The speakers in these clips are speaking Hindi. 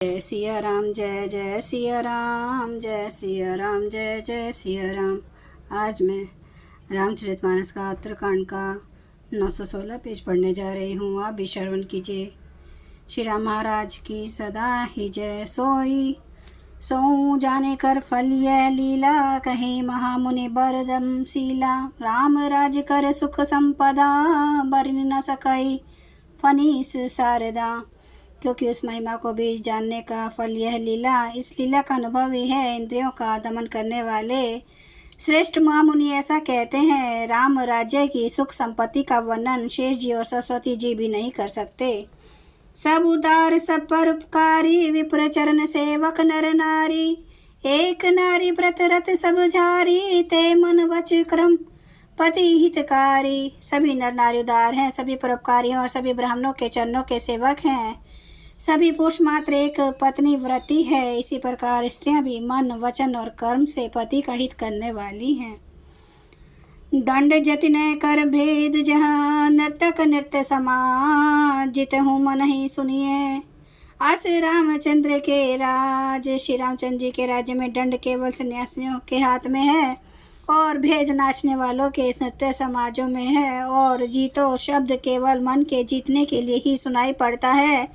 जय सिया राम, जय जय सिया राम, जय सिया राम, जय जय सिया राम। आज मैं रामचरितमानस का उत्तरकांड का 916 पेज पढ़ने जा रही हूँ। आप भी श्रवण कीजिए। श्री राम महाराज की सदा ही जय। सोई सो जाने कर फल यह लीला, कहे महामुनि बरदम शीला। राम राज कर सुख संपदा, बरन न सकई फनीस शारदा। क्योंकि उस महिमा को भी जानने का फल यह लीला। इस लीला का अनुभव ही है इंद्रियों का दमन करने वाले श्रेष्ठ महामुनि ऐसा कहते हैं। राम राज्य की सुख संपत्ति का वर्णन शेष जी और सरस्वती जी भी नहीं कर सकते। सब उदार सब परोपकारी, विप्र चरण सेवक नर नारी। एक नारी व्रत रत सब झारी, ते मन वच क्रम पति हितकारी। सभी नर नारी उदार हैं, सभी परोपकारी हैं और सभी ब्राह्मणों के चरणों के सेवक हैं। सभी पुरुष मात्र एक पत्नी व्रती है। इसी प्रकार स्त्रियां भी मन वचन और कर्म से पति का हित करने वाली हैं। दंड जतिन कर भेद जहाँ, नर्तक नृत्य समाज। जित हूँ मन ही सुनिए, अस रामचंद्र के राज। श्री रामचंद्र जी के राज्य में दंड केवल सन्यासियों के हाथ में है और भेद नाचने वालों के नृत्य समाजों में है। और जीतो शब्द केवल मन के जीतने के लिए ही सुनाई पड़ता है,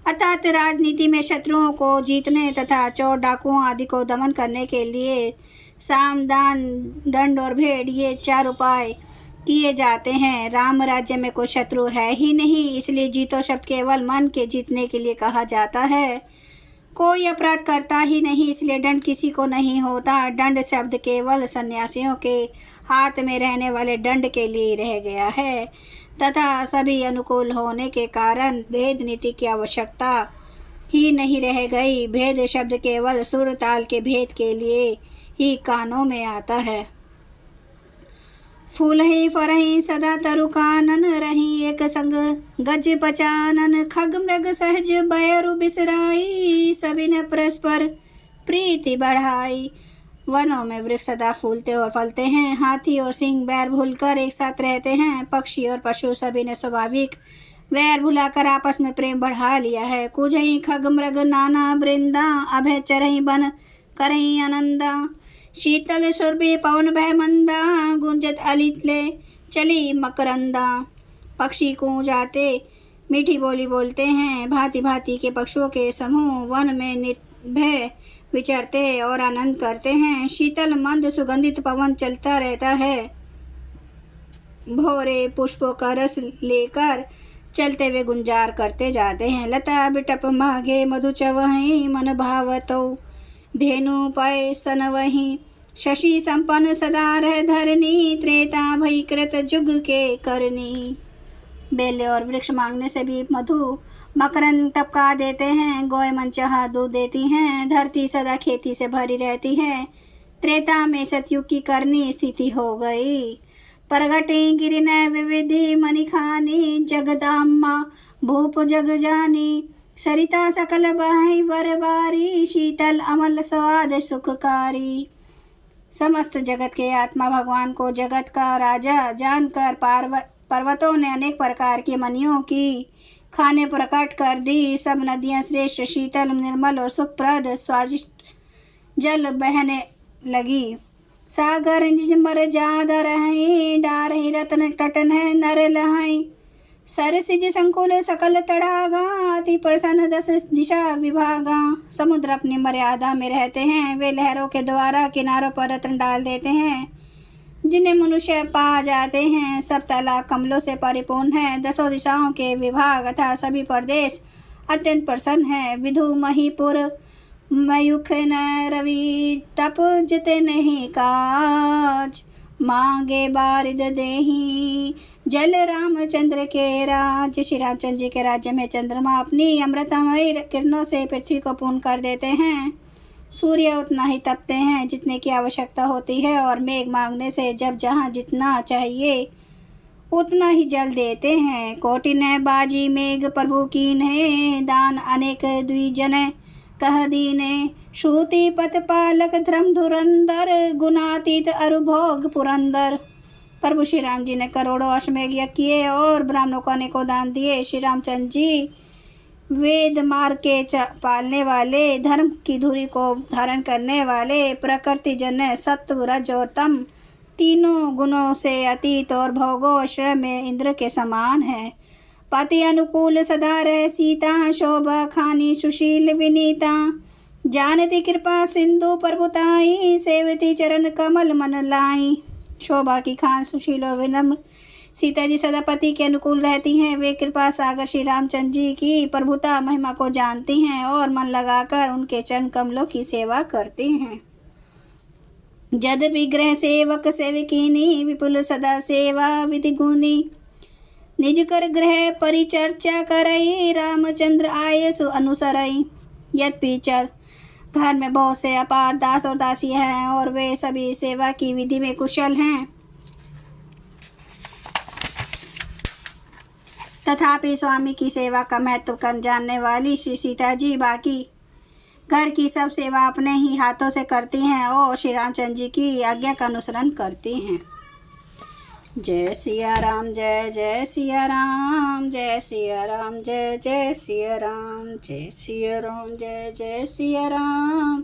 अर्थात राजनीति में शत्रुओं को जीतने तथा चोर डाकुओं आदि को दमन करने के लिए साम दान दंड और भेद ये 4 उपाय किए जाते हैं। राम राज्य में कोई शत्रु है ही नहीं, इसलिए जीतो शब्द केवल मन के जीतने के लिए कहा जाता है। कोई अपराध करता ही नहीं, इसलिए दंड किसी को नहीं होता। दंड शब्द केवल सन्यासियों के हाथ में रहने वाले दंड के लिए रह गया है तथा सभी अनुकूल होने के कारण भेद नीति की आवश्यकता ही नहीं रह गई। भेद शब्द केवल सुर ताल के भेद के लिए ही कानों में आता है। फूल ही फरही सदा तरु कानन, रही एक संग गज पचानन। खग मृग सहज बयरु बिसराई, सभी ने परस्पर प्रीति बढ़ाई। वनों में वृक्ष सदा फूलते और फलते हैं। हाथी और सिंह बैर भूलकर एक साथ रहते हैं। पक्षी और पशु सभी ने स्वाभाविक वैर भुलाकर आपस में प्रेम बढ़ा लिया है। कुजही खग मृग नाना वृंदा, अभय चरही बन करही आनंदा। शीतल सुरभि पवन भय मंदा, गुंजत अलितले चली मकरंदा। पक्षी कूँ जाते मीठी बोली बोलते हैं। भांति भांति के पक्षियों के समूह वन में निर्भय विचरते और आनंद करते हैं। शीतल मंद सुगंधित पवन चलता रहता है। भोरे पुष्पों का रस लेकर चलते हुए गुंजार करते जाते हैं। लता बिटप माघे मधु चवहि, मन भावतो धेनु पय सनवहि। शशि संपन्न सदा रह धरनी, त्रेता भई कृत जुग के करनी। बेले और वृक्ष मांगने से भी मधु मकरंद टपका देते हैं। गौएं मनचाहा दूध देती हैं। धरती सदा खेती से भरी रहती है। त्रेता में सतयुग की करनी स्थिति हो गई। परगटे गिरिन विविधि मणिखानी, जगदाम्मा भूप जग जानी। सरिता सकल बहई बरबारी, शीतल अमल स्वाद सुखकारी। समस्त जगत के आत्मा भगवान को जगत का राजा जानकर पर्वतों ने अनेक प्रकार की मनियों की खाने प्रकट कर दी। सब नदियां श्रेष्ठ शीतल निर्मल और सुखप्रद स्वादिष्ट जल बहने लगी। सागर निज मर जादा रहे, डारहि रत्न टटन है नर लहाई। सरसिज संकुल सकल तड़ागा, अति प्रसन्न 10 दिशा विभागा। समुद्र अपनी मर्यादा में रहते हैं। वे लहरों के द्वारा किनारों पर रत्न डाल देते हैं जिन्हें मनुष्य पा जाते हैं। सब तालाब कमलों से परिपूर्ण है। 10 दिशाओं के विभाग अथा सभी प्रदेश अत्यंत प्रसन्न है। विधु महीपुर मयूख न रवि, तप जिते नहीं काज। मांगे बारिद देही, जल रामचंद्र के राज। श्री रामचंद्र जी के राज्य में चंद्रमा अपनी अमृतमय किरणों से पृथ्वी को पूर्ण कर देते हैं। सूर्य उतना ही तपते हैं जितने की आवश्यकता होती है और मेघ मांगने से जब जहाँ जितना चाहिए उतना ही जल देते हैं। कोटि ने बाजी मेघ प्रभु कीन है, दान अनेक द्विजन कह दीने। श्रुति पथ पालक धर्म धुरंधर, गुणातीत अरुभोग पुरंदर। प्रभु श्री राम जी ने करोड़ों अश्वमेघ यज्ञ किए और ब्राह्मणों को अनेकों दान दिए। श्री रामचंद्र जी वेद मार्ग के पालने वाले, धर्म की धुरी को धारण करने वाले, प्रकृति जन्य सत्व रज और तम तीनों गुणों से अतीत और भोगोश्रय में इंद्र के समान है। पति अनुकूल सदा रह सीता, शोभा खानी सुशील विनीता, जानती कृपा सिंधु प्रभुताई, सेवती चरण कमल मन लाई। शोभा की खान सुशील और विनम्र सीता जी सदा पति के अनुकूल रहती हैं। वे कृपा सागर श्री रामचंद्र जी की प्रभुता महिमा को जानती हैं और मन लगाकर उनके चरण कमलों की सेवा करती हैं। जद विग्रह सेवक सेवकीनी, विपुल सदा सेवा विधि गुनी, निज कर ग्रह परिचर्चा करई, रामचंद्र आये सु अनुसरई। यद्यपि घर में बहुत से अपार दास और दासी हैं और वे सभी सेवा की विधि में कुशल हैं, तथापि स्वामी की सेवा का महत्व कम जानने वाली श्री सीता जी बाकी घर की सब सेवा अपने ही हाथों से करती हैं और श्री रामचंद्र जी की आज्ञा का अनुसरण करती हैं। जय सिया राम, जय जय सिया राम, जय सिया राम, जय जय सिया राम, जय सिया राम, जय जय सिया राम,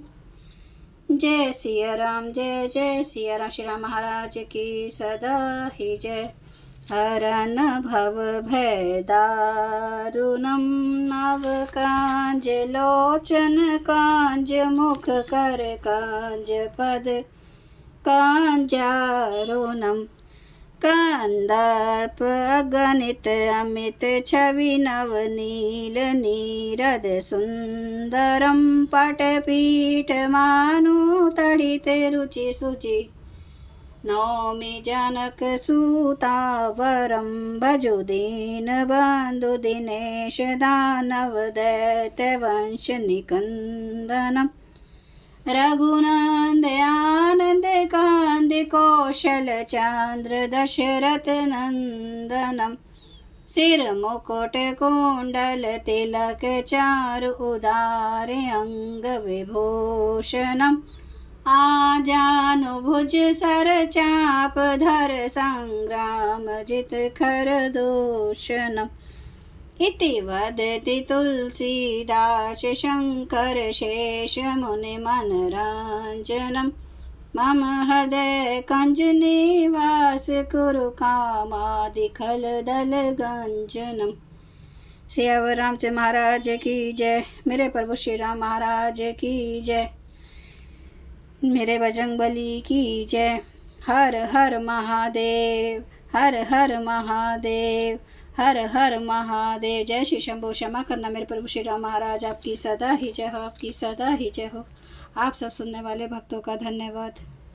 जय सिया राम, जय जय सिया राम। श्री राम महाराज की सदा ही जय। हरन भव भय दारुणम, नव कांज लोचन कांज, मुख कर कांज पद कांजारुणम, कंदर्प अगणित अमित छवि नवनील नीरद सुंदरम, पटपीठ मानु तड़ित रुचि सुचि, नौमि जनक सूतावरम, भजो दीन बंधु दिनेश दानव दैत्य वंश निकंदनम, रघुनंद आनंद कांद कौशल चंद्र दशरथ नंदनम, सिर मुकुट कुंडल तिलक चारु उदार अंग विभूषणम, आजानुभुज सर चाप धर संग्राम जित खर दूषणम, इति वदति तुलसीदास शंकर शेष मुनि मनोरंजनम, मम हृदय कंज निवास कुरु कामादि खल दल गंजनम। श्री रामचंद्र महाराज की जय। मेरे प्रभु श्री राम महाराज की जय। मेरे बजरंगबली की जय। हर हर महादेव, हर हर महादेव, हर हर महादेव। जय श्री शंभो। क्षमा करना मेरे प्रभु श्री राम महाराज, आपकी सदा ही जय हो, आपकी सदा ही जय हो। आप सब सुनने वाले भक्तों का धन्यवाद।